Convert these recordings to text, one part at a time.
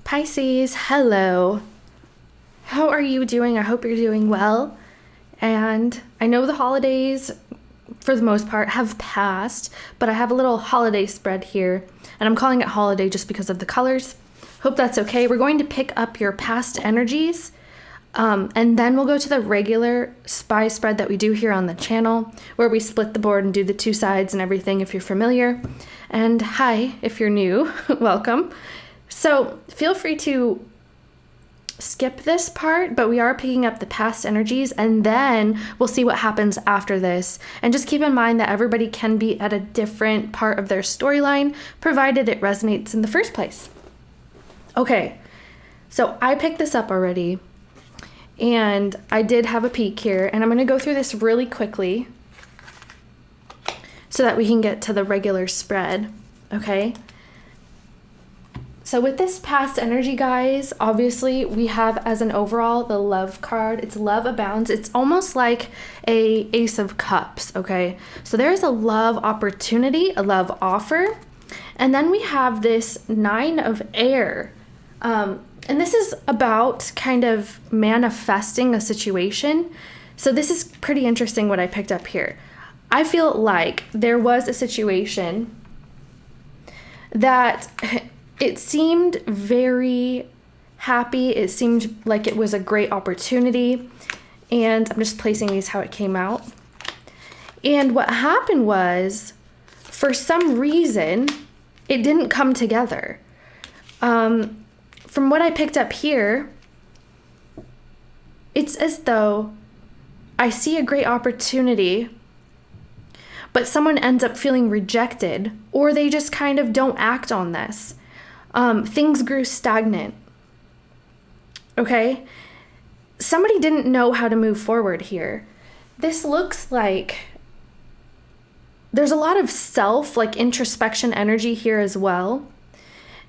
Pisces, hello. How are you doing? I hope you're doing well. And I know the holidays, for the most part, have passed, but I have a little holiday spread here, and I'm calling it holiday just because of the colors. Hope that's okay. We're going to pick up your past energies, and then we'll go to the regular spy spread that we do here on the channel, where we split the board and do the two sides and everything if you're familiar. And hi, if you're new, welcome. So feel free to skip this part, but we are picking up the past energies, and then we'll see what happens after this. And just keep in mind that everybody can be at a different part of their storyline, provided it resonates in the first place. Okay, so I picked this up already, and I did have a peek here, and I'm going to go through this really quickly so that we can get to the regular spread, okay? So with this past energy, guys, obviously we have as an overall the love card. It's love abounds. It's almost like a Ace of Cups, okay? So there's a love opportunity, a love offer. And then we have this Nine of Air. And this is about kind of manifesting a situation. So this is pretty interesting what I picked up here. I feel like there was a situation that it seemed very happy. It seemed like it was a great opportunity. And I'm just placing these how it came out. And what happened was, for some reason, it didn't come together. From what I picked up here, it's as though I see a great opportunity, but someone ends up feeling rejected, or they just kind of don't act on this. Things grew stagnant. Okay? Somebody didn't know how to move forward here. This looks like there's a lot of self, like introspection energy here as well.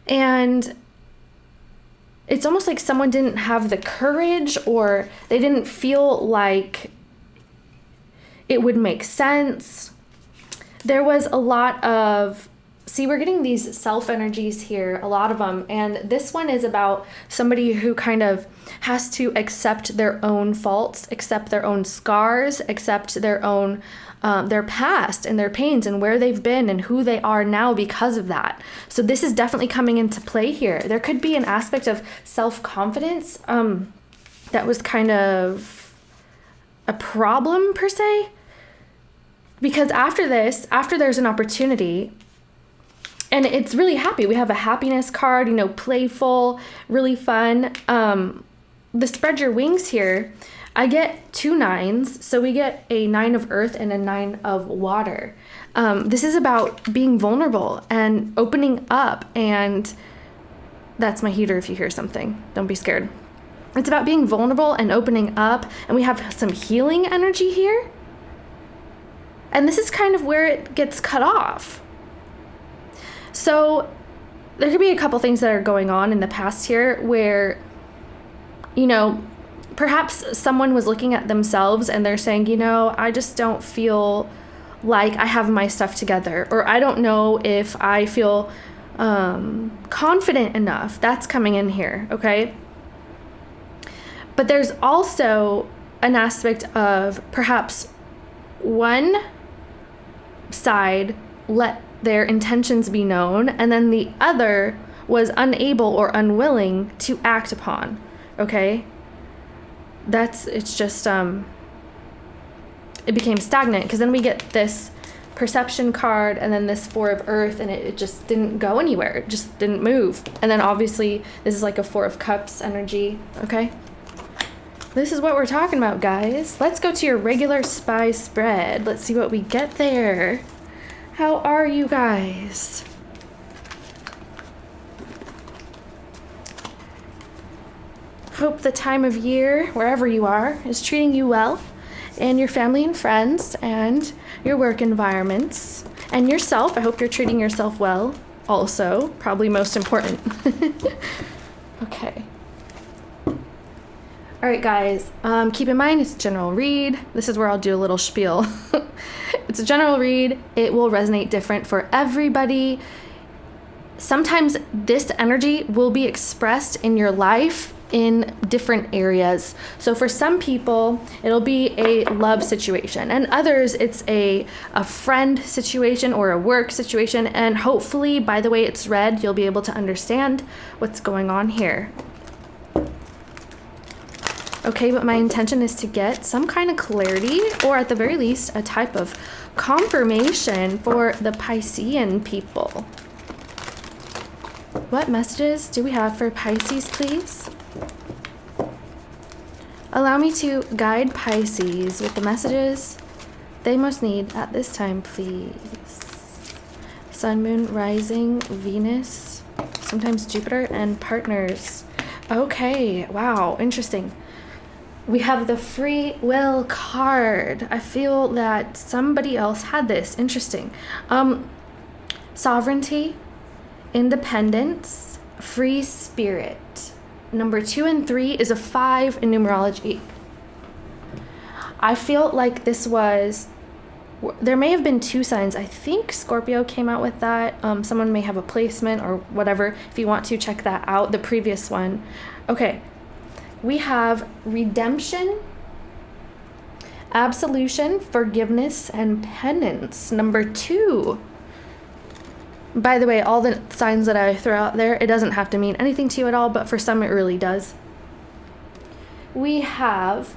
And it's almost like someone didn't have the courage, or they didn't feel like it would make sense. There was a lot of, see, we're getting these self energies here, a lot of them. And this one is about somebody who kind of has to accept their own faults, accept their own scars, accept their own, their past and their pains and where they've been and who they are now because of that. So this is definitely coming into play here. There could be an aspect of self-confidence that was kind of a problem per se. Because after this, after there's an opportunity, and it's really happy. We have a happiness card, playful, really fun. The spread your wings here, I get two nines. So we get a 9 of earth and a 9 of water. This is about being vulnerable and opening up. And that's my heater if you hear something. Don't be scared. It's about being vulnerable and opening up. And we have some healing energy here. And this is kind of where it gets cut off. So there could be a couple things that are going on in the past here where, perhaps someone was looking at themselves and they're saying, I just don't feel like I have my stuff together, or I don't know if I feel confident enough. That's coming in here, okay? But there's also an aspect of perhaps one side let their intentions be known, and then the other was unable or unwilling to act upon, okay? It's just, it became stagnant, because then we get this perception card and then this 4 of earth, and it just didn't go anywhere. It just didn't move. And then obviously this is like a 4 of cups energy, okay? This is what we're talking about, guys. Let's go to your regular spy spread. Let's see what we get there. How are you guys? Hope the time of year, wherever you are, is treating you well, and your family and friends, and your work environments, and yourself. I hope you're treating yourself well also, probably most important. Okay. All right, guys, keep in mind it's a general read. This is where I'll do a little spiel. It's a general read. It will resonate different for everybody. sometimes this energy will be expressed in your life in different areas. So for some people, it'll be a love situation, and others it's a friend situation or a work situation. And hopefully by the way it's read, you'll be able to understand what's going on here. Okay, but my intention is to get some kind of clarity, or at the very least, a type of confirmation for the Piscean people. What messages do we have for Pisces, please? Allow me to guide Pisces with the messages they most need at this time, please. Sun, Moon, Rising, Venus, sometimes Jupiter, and partners. Okay, wow, interesting. We have the free will card. I feel that somebody else had this. Interesting. Sovereignty, independence, free spirit. Number 2 and 3 is a 5 in numerology. I feel like this was, there may have been 2 signs. I think Scorpio came out with that. Someone may have a placement or whatever. If you want to check that out, the previous one. Okay. We have redemption, absolution, forgiveness, and penance. Number 2. By the way, all the signs that I throw out there, it doesn't have to mean anything to you at all, but for some it really does. We have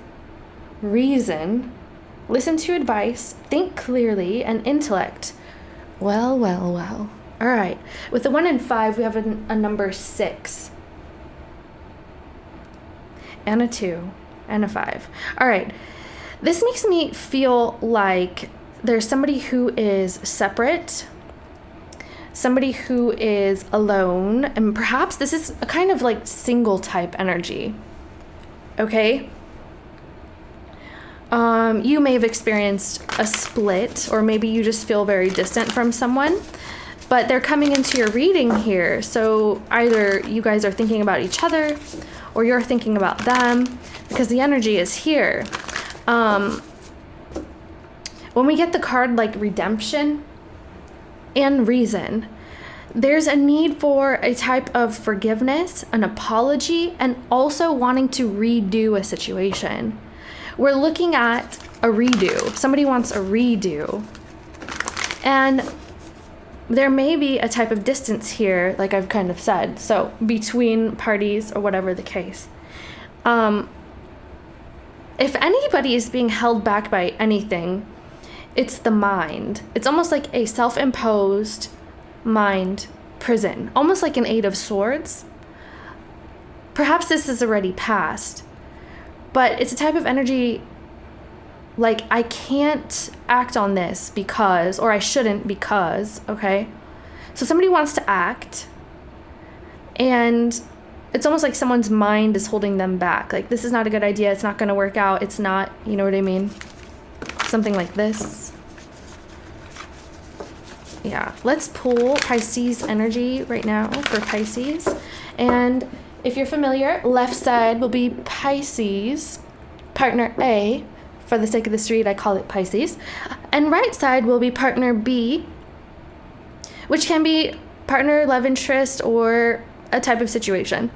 reason, listen to advice, think clearly, and intellect. Well, well, well. All right. With the 1 and 5, we have a number 6. And a 2 and a 5. All right. This makes me feel like there's somebody who is separate, somebody who is alone, and perhaps this is a kind of like single type energy. Okay. You may have experienced a split, or maybe you just feel very distant from someone, but they're coming into your reading here. So either you guys are thinking about each other, or you're thinking about them, because the energy is here. When we get the card like redemption and reason, there's a need for a type of forgiveness, an apology, and also wanting to redo a situation. We're looking at a redo. Somebody wants a redo. And there may be a type of distance here, like I've kind of said, so between parties or whatever the case. If anybody is being held back by anything, it's the mind. It's almost like a self-imposed mind prison, almost like an 8 of Swords. Perhaps this is already past, but it's a type of energy like I can't act on this because, or I shouldn't because, okay? So somebody wants to act, and it's almost like someone's mind is holding them back. Like, this is not a good idea. It's not going to work out. It's not, you know what I mean? Something like this. Yeah. Let's pull Pisces energy right now for Pisces. And if you're familiar, left side will be Pisces, partner A. For the sake of this read, I call it Pisces. And right side will be partner B, which can be partner, love interest, or a type of situation.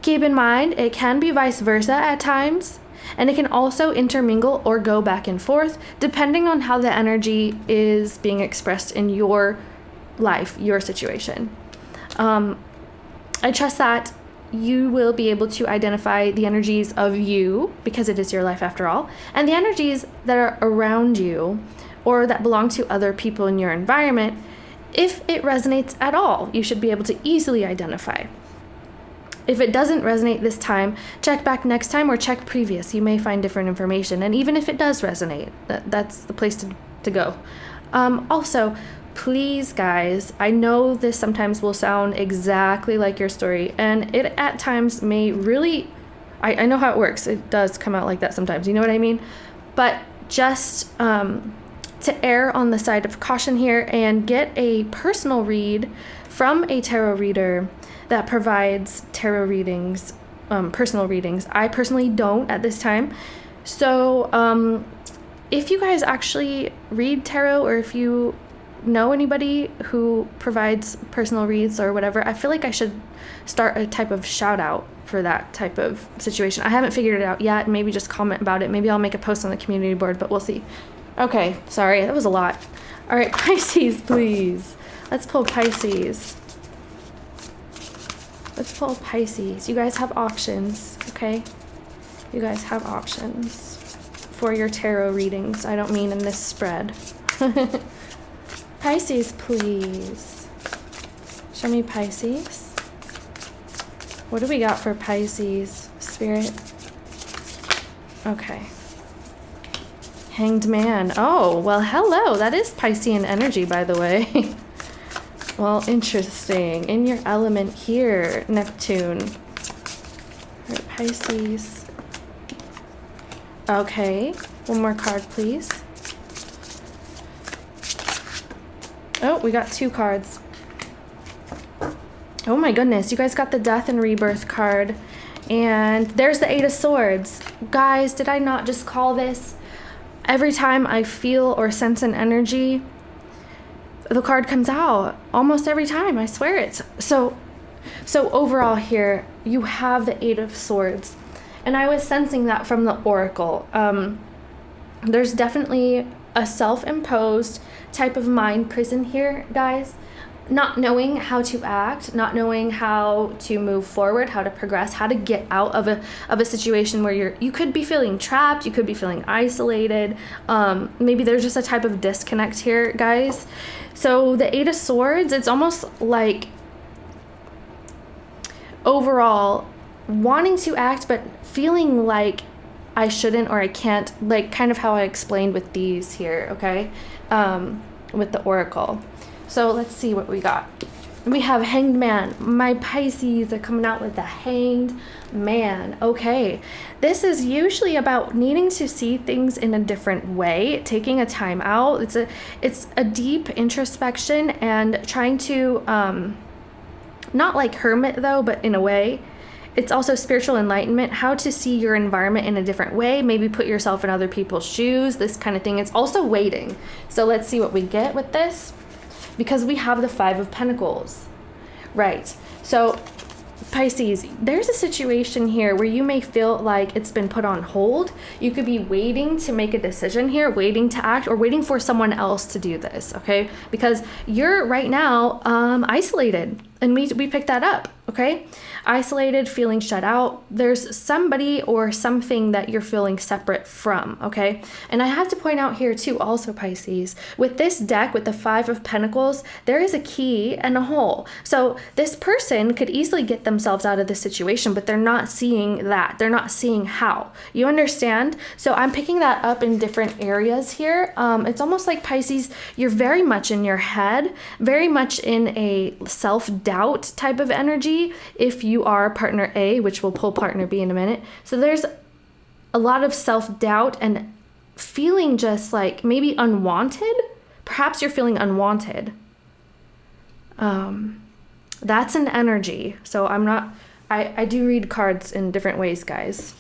Keep in mind, it can be vice versa at times, and it can also intermingle or go back and forth, depending on how the energy is being expressed in your life, your situation. I trust that you will be able to identify the energies of you, because it is your life after all, and the energies that are around you or that belong to other people in your environment. If it resonates at all, you should be able to easily identify. If it doesn't resonate this time, check back next time or check previous. You may find different information. And even if it does resonate, that's the place to go. Also, please, guys, I know this sometimes will sound exactly like your story, and it at times may really, I know how it works. It does come out like that sometimes. You know what I mean? But just to err on the side of caution here and get a personal read from a tarot reader that provides tarot readings, personal readings. I personally don't at this time. So if you guys actually read tarot, or if you know anybody who provides personal reads or whatever, I feel like I should start a type of shout out for that type of situation. I haven't figured it out yet. Maybe just comment about it. Maybe I'll make a post on the community board, but we'll see. Okay, sorry, that was a lot. All right, Pisces, please. Let's pull Pisces. Let's pull Pisces. You guys have options, okay? You guys have options for your tarot readings. I don't mean in this spread. Pisces, please. Show me Pisces. What do we got for Pisces, Spirit? Okay. Hanged Man. Oh, well, hello. That is Piscean energy, by the way. Well, interesting. In your element here, Neptune. All right, Pisces. Okay. One more card, please. Oh, we got 2 cards. Oh my goodness, you guys got the Death and Rebirth card. And there's the 8 of Swords. Guys, did I not just call this? Every time I feel or sense an energy, the card comes out. Almost every time, I swear it. So overall here, you have the 8 of Swords. And I was sensing that from the Oracle. There's definitely a self-imposed type of mind prison here, guys. Not knowing how to act, not knowing how to move forward, how to progress, how to get out of a situation where you could be feeling trapped, you could be feeling isolated. Maybe there's just a type of disconnect here, guys. So the 8 of Swords, it's almost like overall wanting to act, but feeling like I shouldn't or I can't, like kind of how I explained with these here, okay? With the Oracle. So let's see what we got. We have Hanged Man. My Pisces are coming out with the Hanged Man. Okay. This is usually about needing to see things in a different way, taking a time out. It's a deep introspection and trying to, not like hermit though, but in a way. It's also spiritual enlightenment, how to see your environment in a different way, maybe put yourself in other people's shoes, this kind of thing. It's also waiting. So let's see what we get with this. Because we have the 5 of Pentacles. Right. So Pisces, there's a situation here where you may feel like it's been put on hold. You could be waiting to make a decision here, waiting to act, or waiting for someone else to do this, okay? Because you're right now isolated, and we picked that up, okay? Isolated, feeling shut out. There's somebody or something that you're feeling separate from, okay? And I have to point out here too, also Pisces, with this deck, with the 5 of Pentacles, there is a key and a hole. So this person could easily get themselves out of this situation, but they're not seeing that. They're not seeing how. You understand? So I'm picking that up in different areas here. It's almost like Pisces, you're very much in your head, very much in a self-doubt type of energy if you are partner A, which we'll pull partner B in a minute. So there's a lot of self-doubt and feeling just like maybe unwanted. Perhaps you're feeling unwanted. That's an energy. So I do read cards in different ways, guys.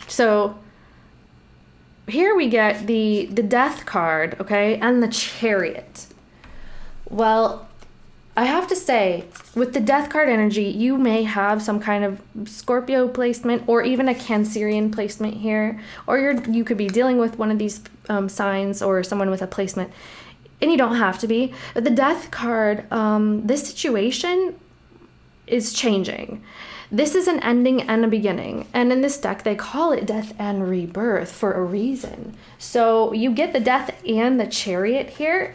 So here we get the Death card, okay, and the Chariot. Well, I have to say, with the Death card energy, you may have some kind of Scorpio placement or even a Cancerian placement here, or you could be dealing with one of these signs or someone with a placement, and you don't have to be. But the Death card, this situation is changing. This is an ending and a beginning, and in this deck, they call it Death and Rebirth for a reason. So you get the Death and the Chariot here.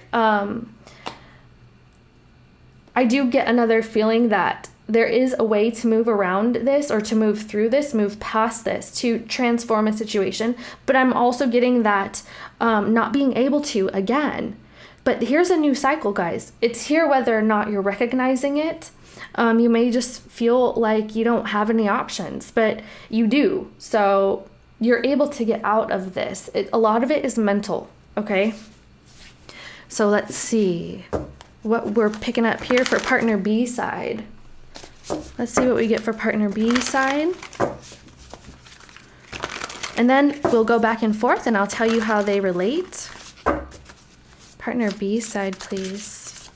I do get another feeling that there is a way to move around this or to move through this, move past this, to transform a situation. But I'm also getting that not being able to again. But here's a new cycle, guys. It's here whether or not you're recognizing it. You may just feel like you don't have any options, but you do. So you're able to get out of this. A lot of it is mental, okay? So let's see what we're picking up here for partner B side. Let's see what we get for partner B side. And then we'll go back and forth and I'll tell you how they relate. Partner B side, please.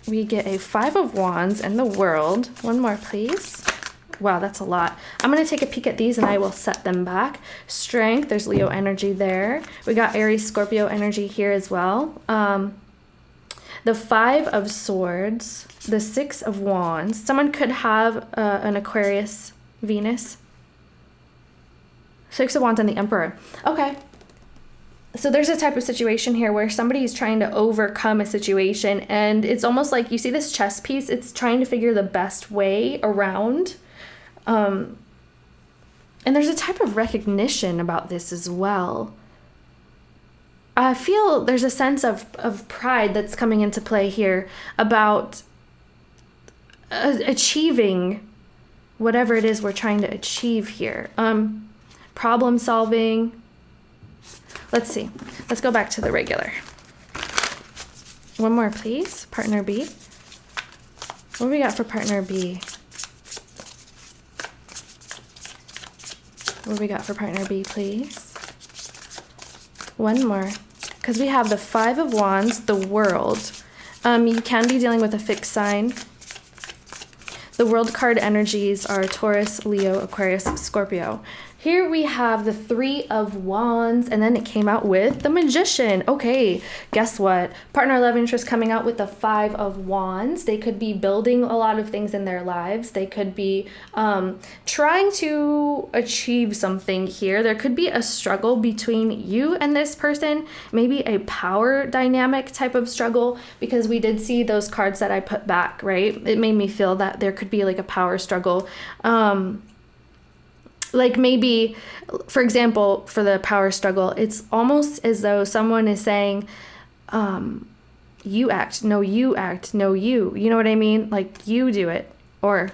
We get a 5 of Wands and the World. One more, please. Wow, that's a lot. I'm going to take a peek at these and I will set them back. Strength, there's Leo energy there. We got Aries, Scorpio energy here as well. The 5 of Swords, the 6 of Wands. Someone could have an Aquarius, Venus. 6 of Wands and the Emperor. Okay. So there's a type of situation here where somebody is trying to overcome a situation, and it's almost like you see this chess piece. It's trying to figure the best way around. And there's a type of recognition about this as well. I feel there's a sense of pride that's coming into play here about achieving whatever it is we're trying to achieve here. Problem solving. Let's see. Let's go back to the regular. One more, please. Partner B. What do we got for partner B? What do we got for partner B, please? One more. Because we have the 5 of Wands, the World. You can be dealing with a fixed sign. The World card energies are Taurus, Leo, Aquarius, Scorpio. Here we have the 3 of Wands, and then it came out with the Magician. Okay, guess what? Partner love interest coming out with the 5 of Wands. They could be building a lot of things in their lives. They could be trying to achieve something here. There could be a struggle between you and this person, maybe a power dynamic type of struggle, because we did see those cards that I put back, right? It made me feel that there could be like a power struggle. Like maybe, for example, for the power struggle, it's almost as though someone is saying, you act, no, you act, no, you. You know what I mean? Like, you do it. Or,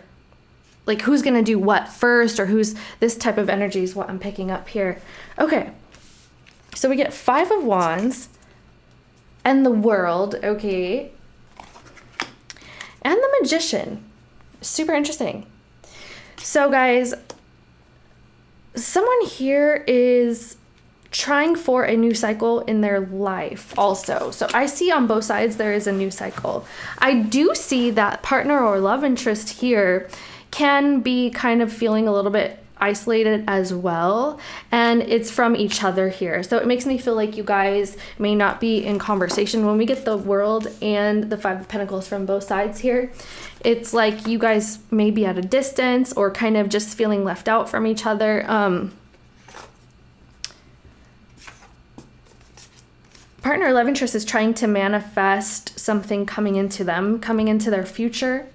like, who's going to do what first? Or who's, this type of energy is what I'm picking up here. Okay. So we get 5 of Wands and the World. Okay. And the Magician. Super interesting. So, guys, someone here is trying for a new cycle in their life also. So I see on both sides there is a new cycle. I do see that partner or love interest here can be kind of feeling a little bit isolated as well, and it's from each other here. So it makes me feel like you guys may not be in conversation. When we get the World and the 5 of Pentacles from both sides here, it's like you guys may be at a distance or kind of just feeling left out from each other. Partner love interest is trying to manifest something coming into them, coming into their future.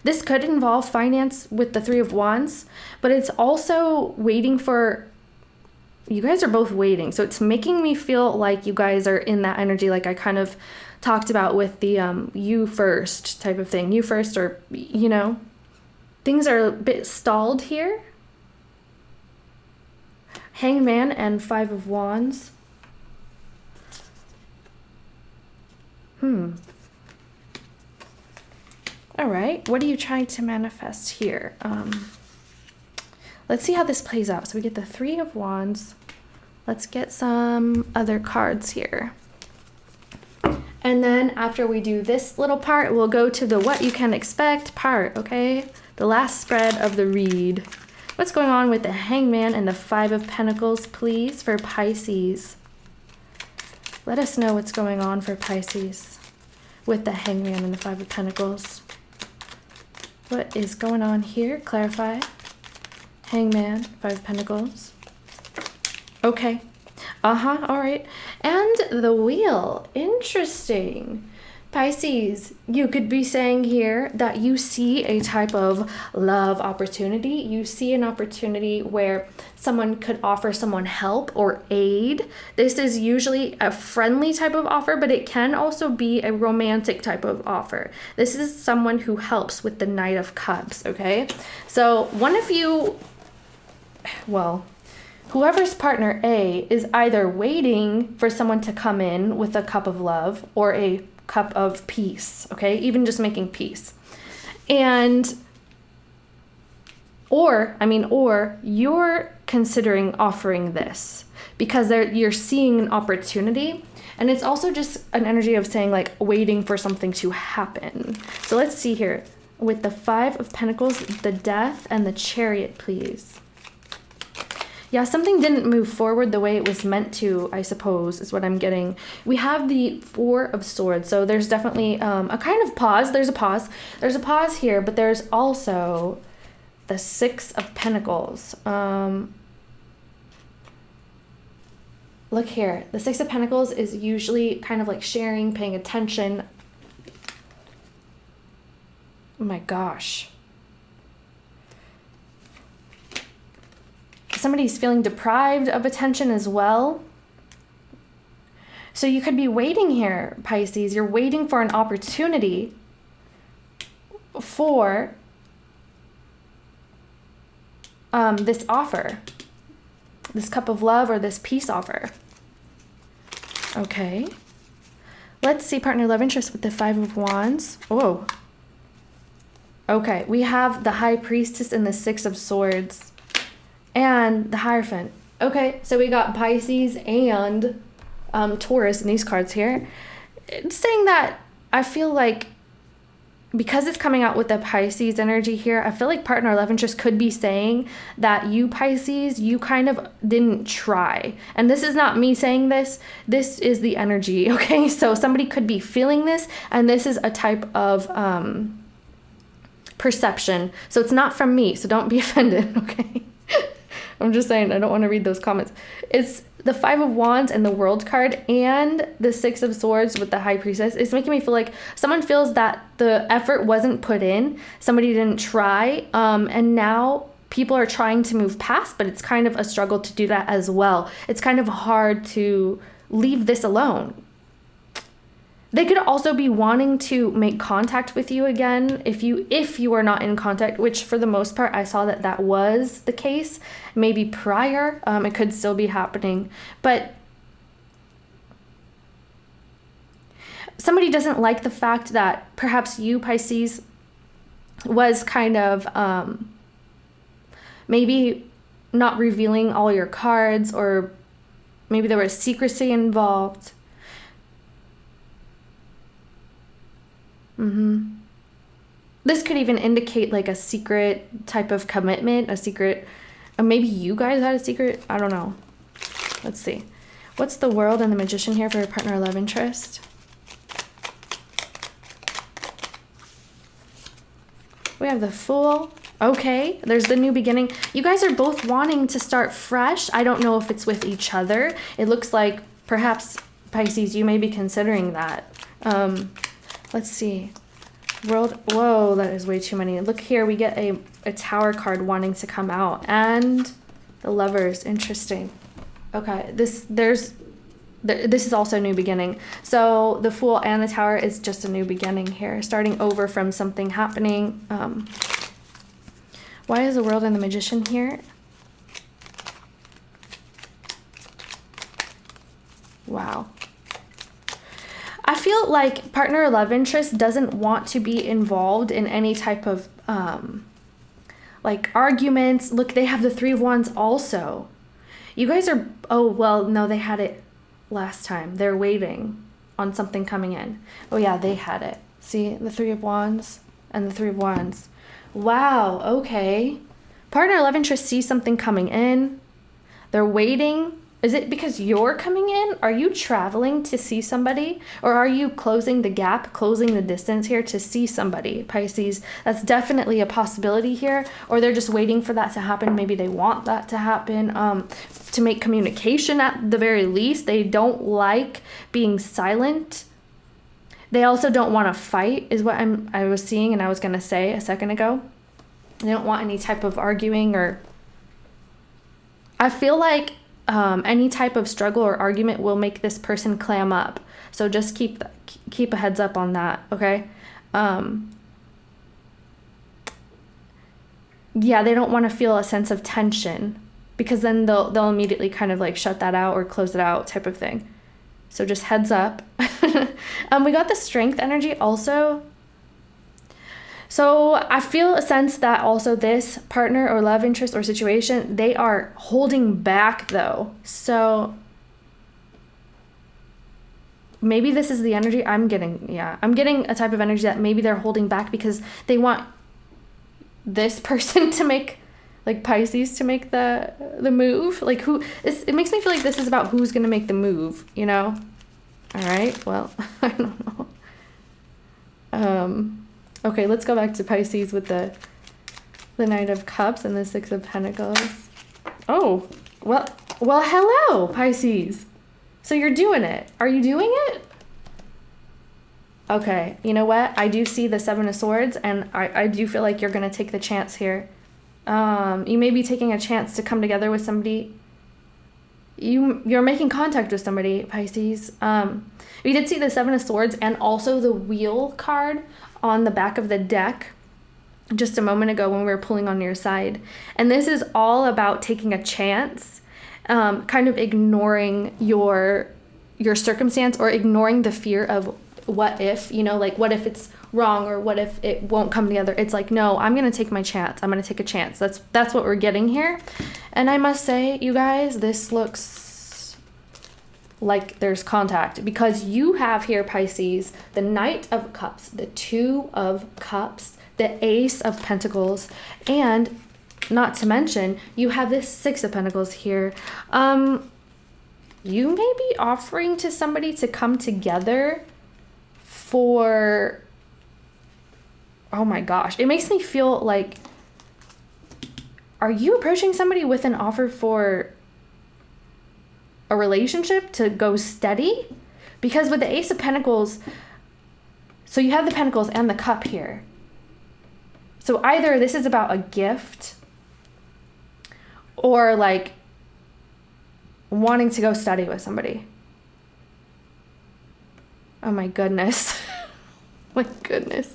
This could involve finance with the 3 of Wands, but it's also waiting for, you guys are both waiting. So it's making me feel like you guys are in that energy, like I kind of talked about with the you first type of thing. You first, or, you know, things are a bit stalled here. Hangman and 5 of Wands. All right, what are you trying to manifest here? Let's see how this plays out. So we get the 3 of Wands. Let's get some other cards here. And then after we do this little part, we'll go to the what you can expect part, okay? The last spread of the read. What's going on with the Hangman and the 5 of Pentacles, please, for Pisces? Let us know what's going on for Pisces with the Hangman and the 5 of Pentacles. What is going on here? Clarify. Hangman, 5 of Pentacles. Okay. All right. And the Wheel. Interesting. Pisces, you could be saying here that you see a type of love opportunity. You see an opportunity where someone could offer someone help or aid. This is usually a friendly type of offer, but it can also be a romantic type of offer. This is someone who helps with the Knight of Cups, okay? So one of you, well, whoever's partner A is either waiting for someone to come in with a cup of love or a cup of peace, okay? Even just making peace. And, or you're considering offering this. because you're seeing an opportunity. And it's also just an energy of saying like waiting for something to happen. So let's see here with the 5 of Pentacles, the Death, and the Chariot, please. Yeah, something didn't move forward the way it was meant to, I suppose, is what I'm getting. We have the 4 of Swords, so there's definitely a kind of pause. There's a pause. There's a pause here, but there's also the 6 of Pentacles. Look here. The 6 of Pentacles is usually kind of like sharing, paying attention. Oh my gosh. Somebody's feeling deprived of attention as well. So you could be waiting here, Pisces. You're waiting for an opportunity for this offer, this cup of love or this peace offer. Okay. Let's see partner love interest with the 5 of Wands. Oh. Okay, we have the High Priestess and the 6 of Swords. And the Hierophant. Okay, so we got Pisces and Taurus in these cards here. It's saying that I feel like because it's coming out with the Pisces energy here, I feel like partner love interest could be saying that you, Pisces, you kind of didn't try. And this is not me saying this. This is the energy, okay? So somebody could be feeling this, and this is a type of perception. So it's not from me, so don't be offended, okay? I'm just saying, I don't want to read those comments. It's the 5 of Wands and the World card and the 6 of Swords with the High Priestess. It's making me feel like someone feels that the effort wasn't put in. Somebody didn't try. And now people are trying to move past, but it's kind of a struggle to do that as well. It's kind of hard to leave this alone. They could also be wanting to make contact with you again if you are not in contact, which for the most part I saw that was the case. Maybe prior, it could still be happening. But somebody doesn't like the fact that perhaps you, Pisces, was kind of maybe not revealing all your cards, or maybe there was secrecy involved. This could even indicate like a secret type of commitment, a secret, maybe you guys had a secret, I don't know. Let's see. What's the World and the Magician here for your partner love interest? We have the Fool. Okay, there's the new beginning. You guys are both wanting to start fresh. I don't know if it's with each other. It looks like perhaps, Pisces, you may be considering that. Let's see. World. Whoa, that is way too many. Look here, we get a Tower card wanting to come out. And the Lovers. Interesting. Okay, this is also a new beginning. So the Fool and the Tower is just a new beginning here. Starting over from something happening. Why is the World and the Magician here? Wow. I feel like partner love interest doesn't want to be involved in any type of like arguments. Look, they have the 3 of Wands also. You guys are, oh, well, no, they had it last time. They're waiting on something coming in. Oh yeah, they had it. See, the 3 of Wands and the 3 of Wands. Wow, okay. Partner love interest sees something coming in. They're waiting. Is it because you're coming in? Are you traveling to see somebody? Or are you closing the gap, closing the distance here to see somebody, Pisces? That's definitely a possibility here. Or they're just waiting for that to happen. Maybe they want that to happen to make communication at the very least. They don't like being silent. They also don't want to fight, is what I was seeing and I was going to say a second ago. They don't want any type of arguing, or I feel like any type of struggle or argument will make this person clam up. So just keep a heads up on that, okay? Yeah, they don't want to feel a sense of tension, because then they'll immediately kind of like shut that out or close it out type of thing. So just heads up. We got the Strength energy also. So I feel a sense that also this partner or love interest or situation, they are holding back though. So maybe this is the energy I'm getting. Yeah, I'm getting a type of energy that maybe they're holding back because they want this person to make, like Pisces, to make the move. Like it makes me feel like this is about who's going to make the move, you know? All right, well, I don't know. Okay, let's go back to Pisces with the Knight of Cups and the Six of Pentacles. Oh, well, hello, Pisces. So you're doing it. Are you doing it? Okay, you know what? I do see the Seven of Swords, and I do feel like you're going to take the chance here. You may be taking a chance to come together with somebody. You're making contact with somebody, Pisces. We did see the Seven of Swords and also the Wheel card on the back of the deck just a moment ago when we were pulling on your side. And this is all about taking a chance, kind of ignoring your circumstance or ignoring the fear of what if, you know, like what if it's wrong or what if it won't come together. It's like, no, I'm going to take my chance. I'm going to take a chance. That's what we're getting here. And I must say, you guys, this looks like there's contact because you have here, Pisces, the Knight of Cups, the Two of Cups, the Ace of Pentacles, and not to mention you have this Six of Pentacles here. You may be offering to somebody to come together for, oh my gosh, it makes me feel like, are you approaching somebody with an offer for a relationship to go steady? Because with the Ace of Pentacles, so you have the Pentacles and the Cup here. So either this is about a gift or like wanting to go steady with somebody. Oh my goodness. My goodness.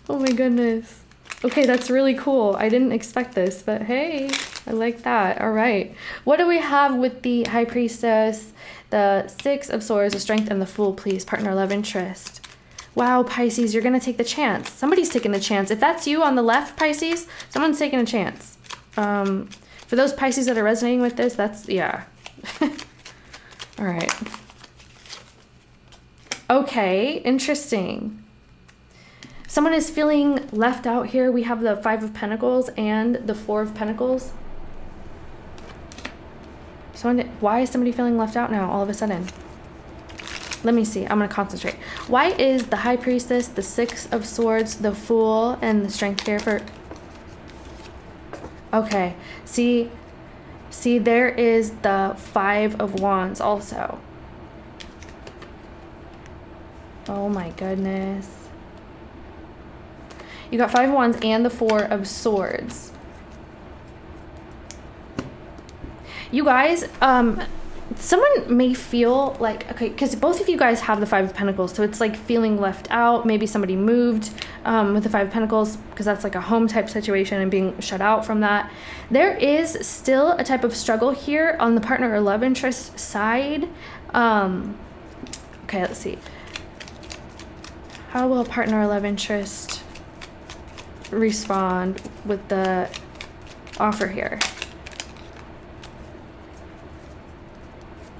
Oh my goodness. Okay, that's really cool. I didn't expect this, but hey, I like that. All right. What do we have with the High Priestess, the Six of Swords, the Strength, and the Fool, please? Partner, love, interest. Wow, Pisces, you're going to take the chance. Somebody's taking the chance. If that's you on the left, Pisces, someone's taking a chance. For those Pisces that are resonating with this, that's, yeah. All right. Okay, interesting. Someone is feeling left out here. We have the Five of Pentacles and the Four of Pentacles. Why is somebody feeling left out now all of a sudden? Let me see. I'm going to concentrate. Why is the High Priestess, the Six of Swords, the Fool, and the Strength here for... Okay. See, there is the Five of Wands also. Oh my goodness. You got Five of Wands and the Four of Swords. You guys, someone may feel like, okay, because both of you guys have the Five of Pentacles, so it's like feeling left out. Maybe somebody moved with the Five of Pentacles because that's like a home type situation and being shut out from that. There is still a type of struggle here on the partner or love interest side. Okay, let's see. How will partner or love interest respond with the offer here?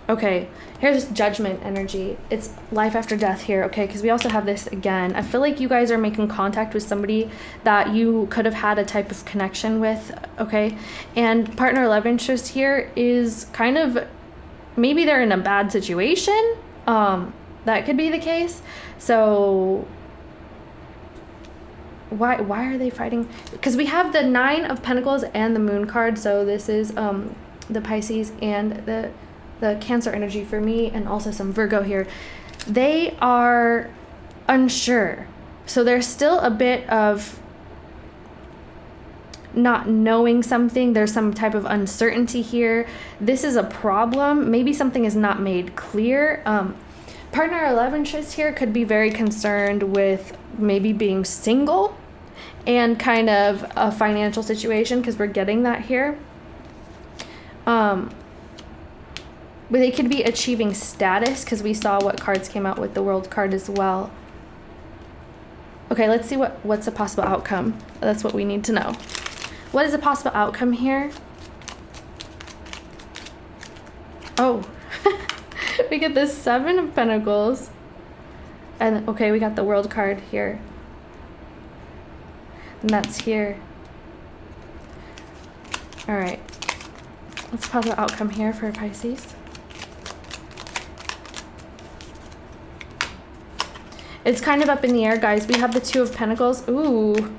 Okay, here's Judgment energy. It's life after death here, okay? Because we also have this again. I feel like you guys are making contact with somebody that you could have had a type of connection with, okay? And partner love interest here is kind of, maybe they're in a bad situation. That could be the case. So why are they fighting? Because we have the Nine of Pentacles and the Moon card. So this is the Pisces and the Cancer energy for me, and also some Virgo here. They are unsure. So there's still a bit of not knowing something. There's some type of uncertainty here. This is a problem. Maybe something is not made clear. Partner or love interest here could be very concerned with maybe being single and kind of a financial situation, because we're getting that here. But they could be achieving status, because we saw what cards came out with the World card as well. Okay, let's see what's a possible outcome. That's what we need to know. What is a possible outcome here? Oh, we get this 7 of Pentacles. And okay, we got the World card here. And that's here. All right. What's a possible outcome here for Pisces? It's kind of up in the air, guys. We have the 2 of Pentacles. Ooh.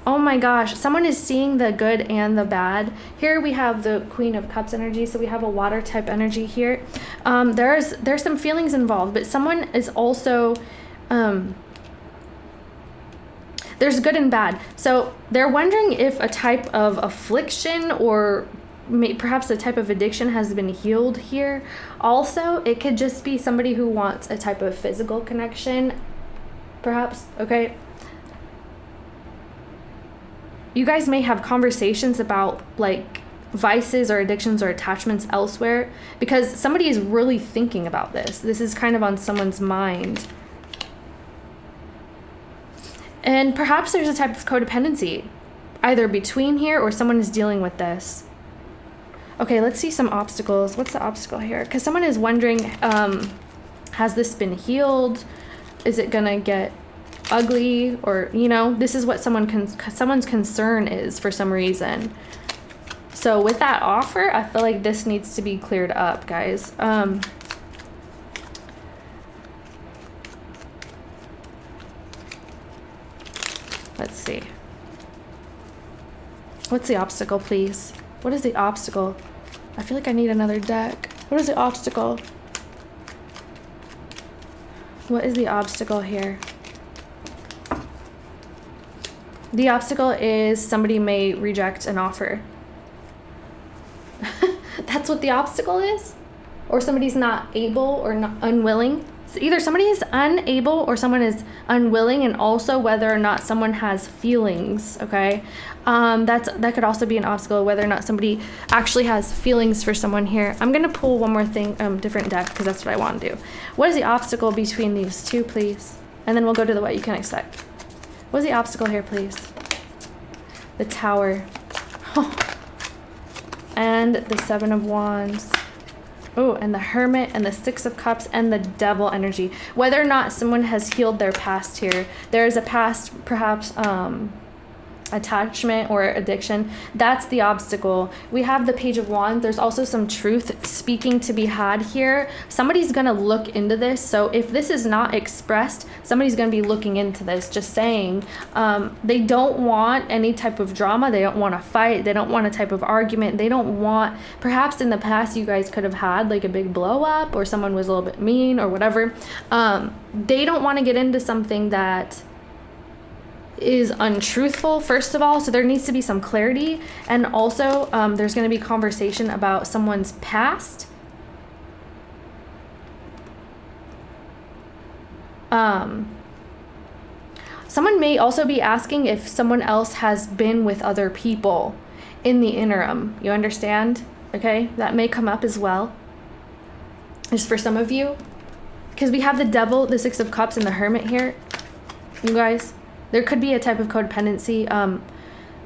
Oh my gosh. Someone is seeing the good and the bad. Here we have the Queen of Cups energy. So we have a water type energy here. There's some feelings involved, but someone is also... there's good and bad. So they're wondering if a type of affliction or perhaps a type of addiction has been healed here. Also, it could just be somebody who wants a type of physical connection, perhaps. Okay. You guys may have conversations about like vices or addictions or attachments elsewhere because somebody is really thinking about this. This is kind of on someone's mind. And perhaps there's a type of codependency either between here or someone is dealing with this. Okay, let's see some obstacles. What's the obstacle here? Because someone is wondering, has this been healed? Is it gonna get ugly? Or, you know, this is what someone's concern is for some reason. So with that offer, I feel like this needs to be cleared up, guys. Let's see. What's the obstacle, please? What is the obstacle? I feel like I need another deck. What is the obstacle? What is the obstacle here? The obstacle is somebody may reject an offer. That's what the obstacle is? Or somebody's not able or not unwilling. So either somebody is unable or someone is unwilling, and also whether or not someone has feelings, okay? That could also be an obstacle, whether or not somebody actually has feelings for someone here. I'm going to pull one more thing, different deck, because that's what I want to do. What is the obstacle between these two, please? And then we'll go to the what you can expect. What is the obstacle here, please? The Tower. And the 7 of Wands. Oh, and the Hermit and the 6 of Cups and the Devil energy. Whether or not someone has healed their past here. There is a past, perhaps, attachment or addiction. That's the obstacle. We have the Page of Wands. There's also some truth speaking to be had here. Somebody's going to look into this. So if this is not expressed, somebody's going to be looking into this, just saying. They don't want any type of drama. They don't want to fight. They don't want a type of argument. They don't want, perhaps in the past you guys could have had like a big blow up or someone was a little bit mean or whatever. They don't want to get into something that is untruthful, first of all, so there needs to be some clarity. And also there's going to be conversation about someone's past. Someone may also be asking if someone else has been with other people in the interim. You understand? Okay, that may come up as well, just for some of you, because we have the Devil, the 6 of Cups, and the Hermit here, you guys. There could be a type of codependency.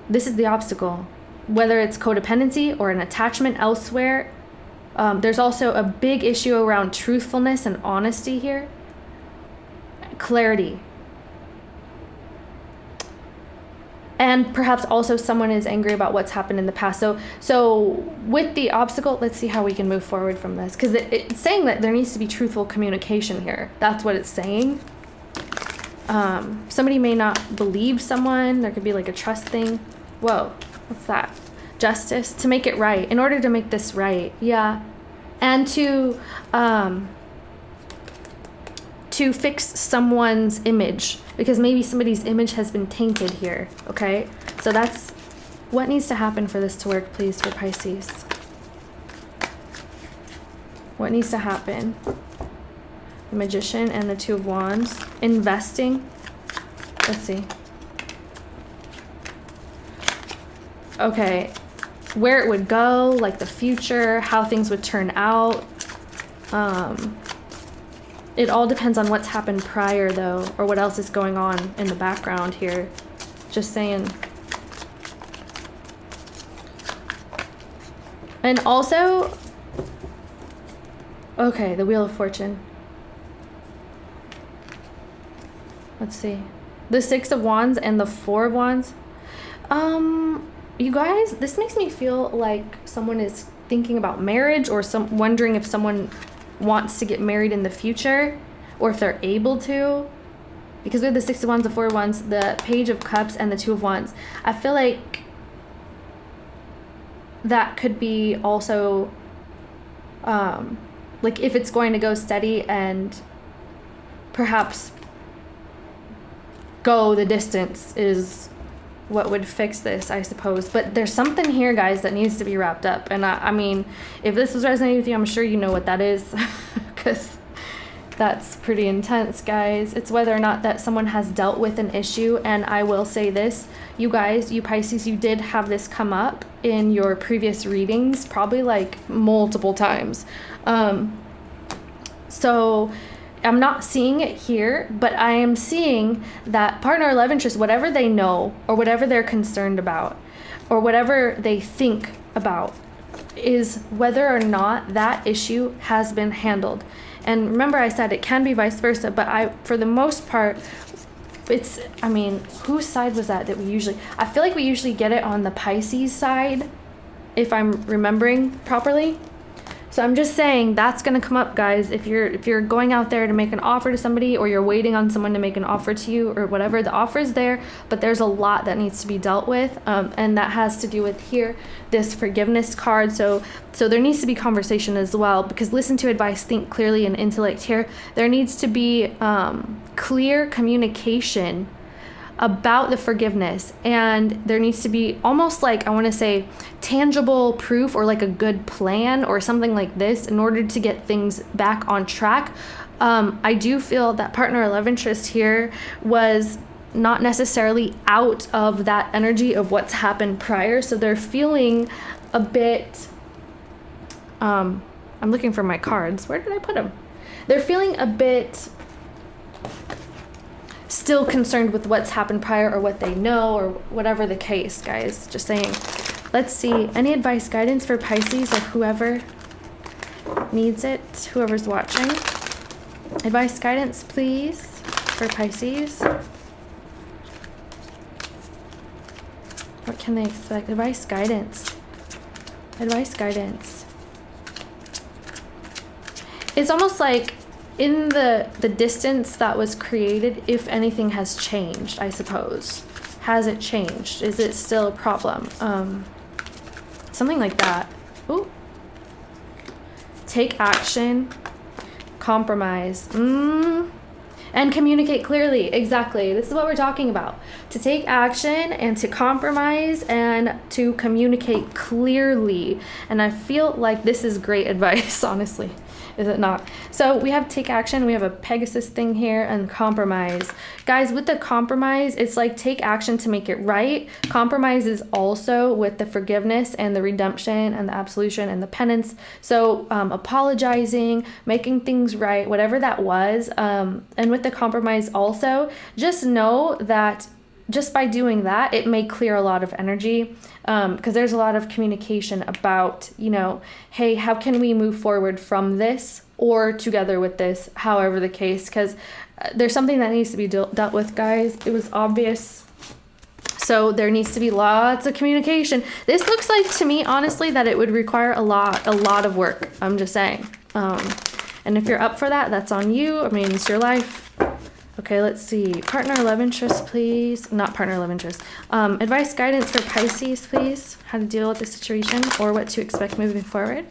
This is the obstacle. Whether it's codependency or an attachment elsewhere. There's also a big issue around truthfulness and honesty here. Clarity. And perhaps also someone is angry about what's happened in the past. So with the obstacle, let's see how we can move forward from this. Because it's saying that there needs to be truthful communication here. That's what it's saying. Somebody may not believe someone. There could be like a trust thing. Whoa, what's that? Justice, to make it right, in order to make this right. Yeah. And to fix someone's image, because maybe somebody's image has been tainted here. Okay, so that's what needs to happen for this to work, please, for Pisces. What needs to happen? The Magician and the 2 of Wands. Investing. Let's see. Okay. Where it would go, like the future, how things would turn out. It all depends on what's happened prior, though, or what else is going on in the background here. Just saying. And also, okay, the Wheel of Fortune. Let's see. The Six of Wands and the Four of Wands. You guys, this makes me feel like someone is thinking about marriage, or wondering if someone wants to get married in the future, or if they're able to. Because we have the Six of Wands, the Four of Wands, the Page of Cups, and the Two of Wands. I feel like that could be also, like, if it's going to go steady and perhaps go the distance is what would fix this, I suppose. But there's something here, guys, that needs to be wrapped up. And I mean, if this is resonating with you, I'm sure you know what that is, because that's pretty intense, guys. It's whether or not that someone has dealt with an issue. And I will say this, you guys, you Pisces, you did have this come up in your previous readings, probably like multiple times. So I'm not seeing it here, but I am seeing that partner or love interest, whatever they know or whatever they're concerned about or whatever they think about, is whether or not that issue has been handled. And remember, I said it can be vice versa, but for the most part, it's, I mean, whose side was that we usually, I feel like we usually get it on the Pisces side, if I'm remembering properly. So I'm just saying that's going to come up, guys. If you're going out there to make an offer to somebody, or you're waiting on someone to make an offer to you, or whatever, the offer is there, but there's a lot that needs to be dealt with, and that has to do with here, this forgiveness card. So there needs to be conversation as well, because listen to advice, think clearly, and intellect here. There needs to be clear communication about the forgiveness, and there needs to be almost like, I want to say, tangible proof, or like a good plan or something like this, in order to get things back on track. I do feel that partner or love interest here was not necessarily out of that energy of what's happened prior, so they're feeling a bit, I'm looking for my cards, where did I put them? They're feeling a bit still concerned with what's happened prior, or what they know, or whatever the case, guys. Just saying. Let's see. Any advice, guidance for Pisces, or whoever needs it, whoever's watching. Advice, guidance, please, for Pisces. What can they expect? Advice, guidance. Advice, guidance. It's almost like, in the distance that was created, if anything has changed, I suppose. Has it changed? Is it still a problem? Something like that. Ooh. Take action. Compromise. And communicate clearly. Exactly. This is what we're talking about. To take action and to compromise and to communicate clearly. And I feel like this is great advice, honestly. Is it not? So we have take action. We have a Pegasus thing here, and compromise. Guys, with the compromise, it's like take action to make it right. Compromise is also with the forgiveness and the redemption and the absolution and the penance. So apologizing, making things right, whatever that was. And with the compromise also, just know that just by doing that, it may clear a lot of energy, because there's a lot of communication about, you know, hey, how can we move forward from this or together with this, however the case, because there's something that needs to be dealt with, guys. It was obvious. So there needs to be lots of communication. This looks like, to me, honestly, that it would require a lot of work. I'm just saying. And if you're up for that, that's on you. I mean, it's your life. Okay, let's see. Partner, love interest, please. Not partner, love interest. Advice, guidance for Pisces, please. How to deal with the situation, or what to expect moving forward.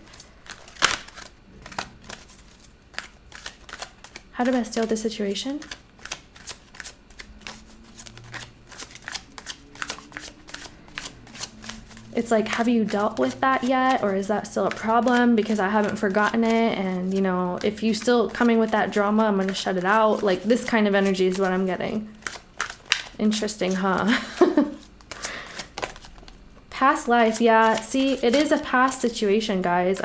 How to best deal with the situation. It's like, have you dealt with that yet? Or is that still a problem? Because I haven't forgotten it. And, you know, if you still coming with that drama, I'm going to shut it out. Like, this kind of energy is what I'm getting. Interesting, huh? Past life. Yeah. See, it is a past situation, guys.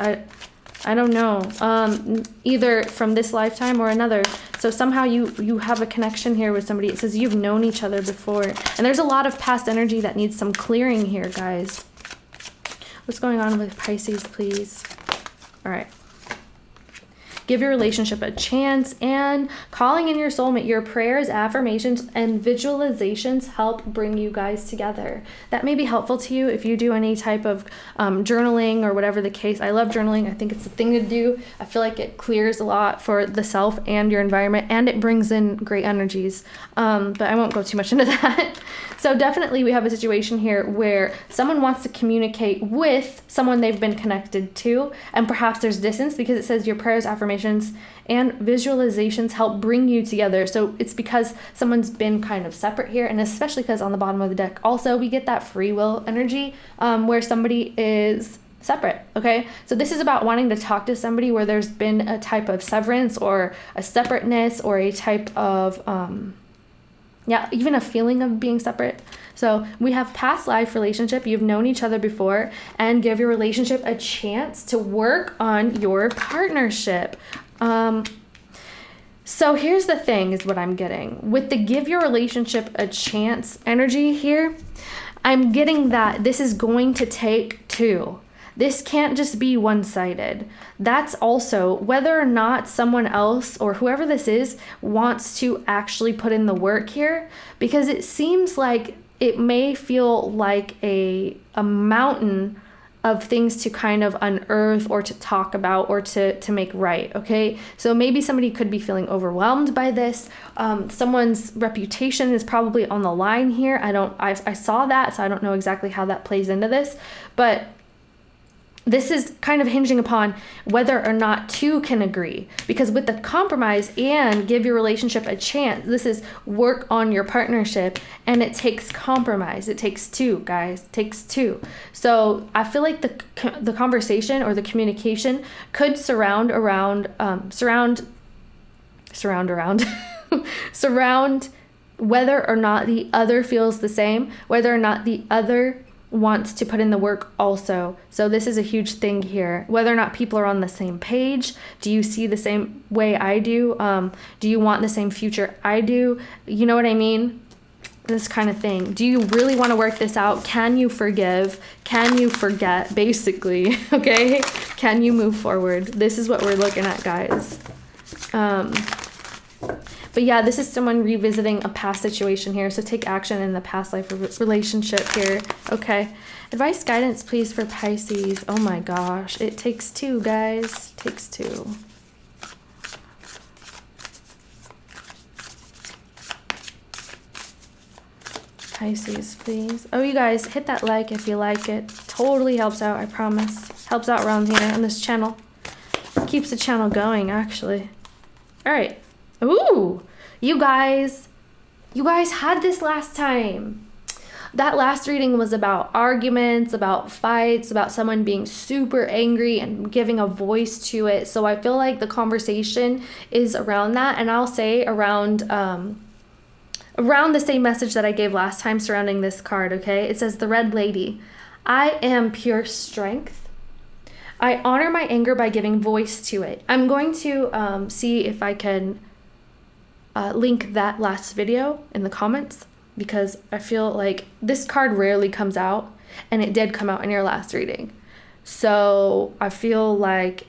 I don't know. Either from this lifetime or another. So somehow you have a connection here with somebody. It says you've known each other before. And there's a lot of past energy that needs some clearing here, guys. What's going on with Pisces, please? All right. Give your relationship a chance, and calling in your soulmate. Your prayers, affirmations, and visualizations help bring you guys together. That may be helpful to you if you do any type of journaling or whatever the case. I love journaling. I think it's the thing to do. I feel like it clears a lot for the self and your environment, and it brings in great energies. But I won't go too much into that. So definitely we have a situation here where someone wants to communicate with someone they've been connected to, and perhaps there's distance because it says your prayers, affirmations, and visualizations help bring you together. So it's because someone's been kind of separate here, and especially because on the bottom of the deck also we get that free will energy where somebody is separate. Okay, so this is about wanting to talk to somebody where there's been a type of severance or a separateness or a type of even a feeling of being separate. So we have past life relationship. You've known each other before, and give your relationship a chance to work on your partnership. So here's the thing is what I'm getting. With the give your relationship a chance energy here, I'm getting that this is going to take two. This can't just be one-sided. That's also whether or not someone else or whoever this is wants to actually put in the work here, because it seems like it may feel like a mountain of things to kind of unearth or to talk about or to make right, okay? So maybe somebody could be feeling overwhelmed by this. Someone's reputation is probably on the line here. I saw that, so I don't know exactly how that plays into this, but this is kind of hinging upon whether or not two can agree, because with the compromise and give your relationship a chance, this is work on your partnership, and it takes compromise. It takes two, guys. It takes two. So I feel like the conversation or the communication could surround whether or not the other feels the same, whether or not the other wants to put in the work also. So this is a huge thing here. Whether or not people are on the same page. Do you see the same way I do? Do you want the same future I do? You know what I mean? This kind of thing. Do you really want to work this out? Can you forgive? Can you forget? Basically, okay? Can you move forward? This is what we're looking at, guys. But yeah, this is someone revisiting a past situation here. So take action in the past life relationship here. Okay. Advice, guidance, please, for Pisces. Oh my gosh. It takes two, guys. It takes two. Pisces, please. Oh, you guys, hit that like if you like it. Totally helps out, I promise. Helps out around here on this channel. Keeps the channel going, actually. All right. Ooh, you guys had this last time. That last reading was about arguments, about fights, about someone being super angry and giving a voice to it. So I feel like the conversation is around that. And I'll say around the same message that I gave last time surrounding this card, okay? It says, the Red Lady. I am pure strength. I honor my anger by giving voice to it. I'm going to see if I can link that last video in the comments, because I feel like this card rarely comes out, and it did come out in your last reading. So I feel like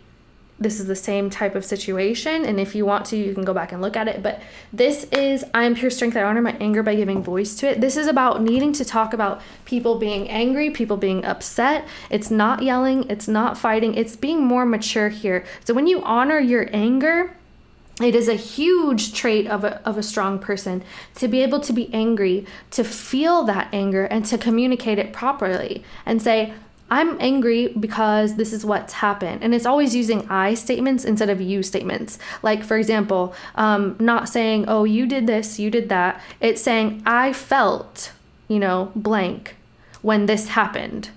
this is the same type of situation, and if you want to, you can go back and look at it. But this is, I am pure strength. I honor my anger by giving voice to it. This is about needing to talk about people being angry, people being upset. It's not yelling. It's not fighting. It's being more mature here. So when you honor your anger, it is a huge trait of a strong person to be able to be angry, to feel that anger, and to communicate it properly and say, I'm angry because this is what's happened. And it's always using I statements instead of you statements. Like, for example, not saying, oh, you did this, you did that. It's saying, I felt, blank when this happened.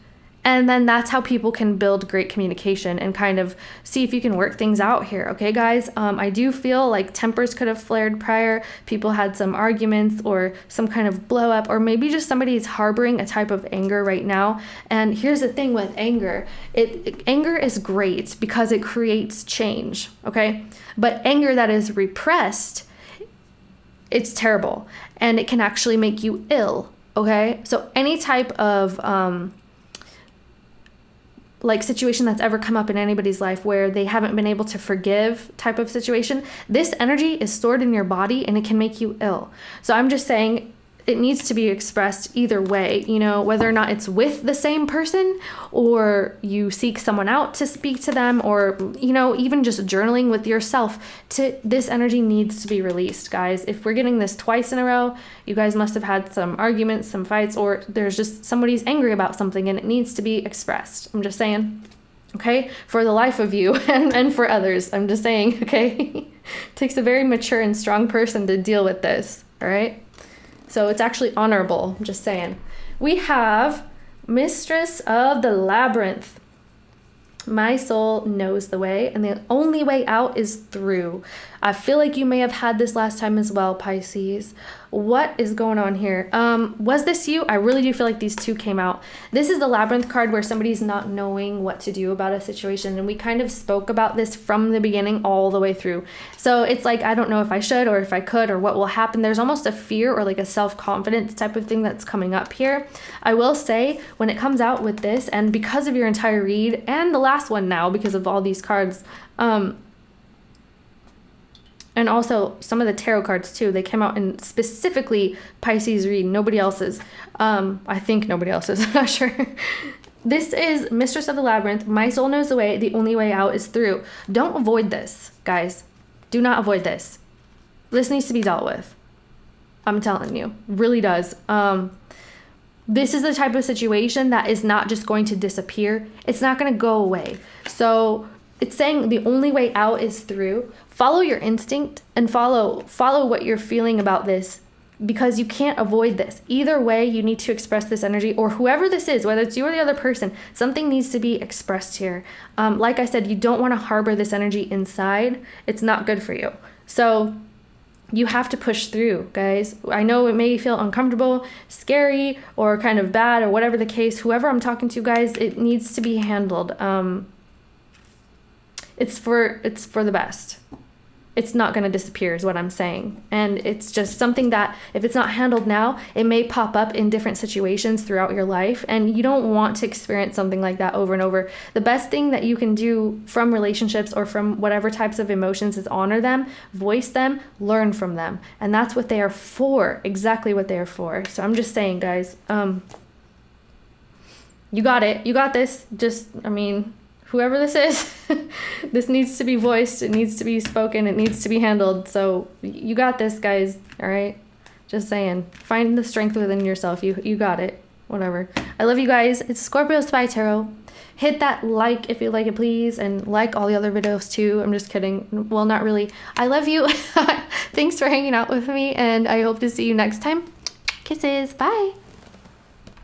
And then that's how people can build great communication and kind of see if you can work things out here. Okay, guys, I do feel like tempers could have flared prior. People had some arguments or some kind of blow up, or maybe just somebody's harboring a type of anger right now. And here's the thing with anger. Anger is great because it creates change, okay? But anger that is repressed, it's terrible. And it can actually make you ill, okay? So any type of like situation that's ever come up in anybody's life where they haven't been able to forgive type of situation, this energy is stored in your body and it can make you ill. So I'm just saying it needs to be expressed either way, you know, whether or not it's with the same person or you seek someone out to speak to them, or, you know, even just journaling with yourself. This energy needs to be released, guys. If we're getting this twice in a row, you guys must have had some arguments, some fights, or there's just somebody's angry about something and it needs to be expressed. I'm just saying, okay, for the life of you and for others. I'm just saying, okay, it takes a very mature and strong person to deal with this, all right? So it's actually honorable, I'm just saying. We have Mistress of the Labyrinth. My soul knows the way, and the only way out is through. I feel like you may have had this last time as well, Pisces. What is going on here? Was this you? I really do feel like these two came out. This is the Labyrinth card where somebody's not knowing what to do about a situation, and we kind of spoke about this from the beginning all the way through. So it's like, I don't know if I should or if I could or what will happen. There's almost a fear or like a self-confidence type of thing that's coming up here. I will say, when it comes out with this, and because of your entire read, and the last one now because of all these cards, and also some of the tarot cards too, they came out in specifically Pisces read, nobody else's. I think nobody else's, I'm not sure. This is Mistress of the Labyrinth. My soul knows the way. The only way out is through. Don't avoid this, guys. Do not avoid this. This needs to be dealt with. I'm telling you, really does. This is the type of situation that is not just going to disappear. It's not going to go away. So it's saying the only way out is through. Follow your instinct and follow what you're feeling about this, because you can't avoid this. Either way, you need to express this energy, or whoever this is, whether it's you or the other person, something needs to be expressed here. Like I said, you don't want to harbor this energy inside. It's not good for you. So you have to push through, guys. I know it may feel uncomfortable, scary, or kind of bad, or whatever the case. Whoever I'm talking to, guys, it needs to be handled. It's for the best. It's not going to disappear is what I'm saying. And it's just something that if it's not handled now, it may pop up in different situations throughout your life. And you don't want to experience something like that over and over. The best thing that you can do from relationships or from whatever types of emotions is honor them, voice them, learn from them. And that's what they are for, exactly what they are for. So I'm just saying, guys, you got it. You got this. Just, whoever this is, this needs to be voiced, it needs to be spoken, it needs to be handled. So you got this, guys, all right? Just saying. Find the strength within yourself. You got it. Whatever. I love you guys. It's Scorpio Spy Tarot. Hit that like if you like it, please, and like all the other videos too. I'm just kidding. Well, not really. I love you. Thanks for hanging out with me, and I hope to see you next time. Kisses. Bye.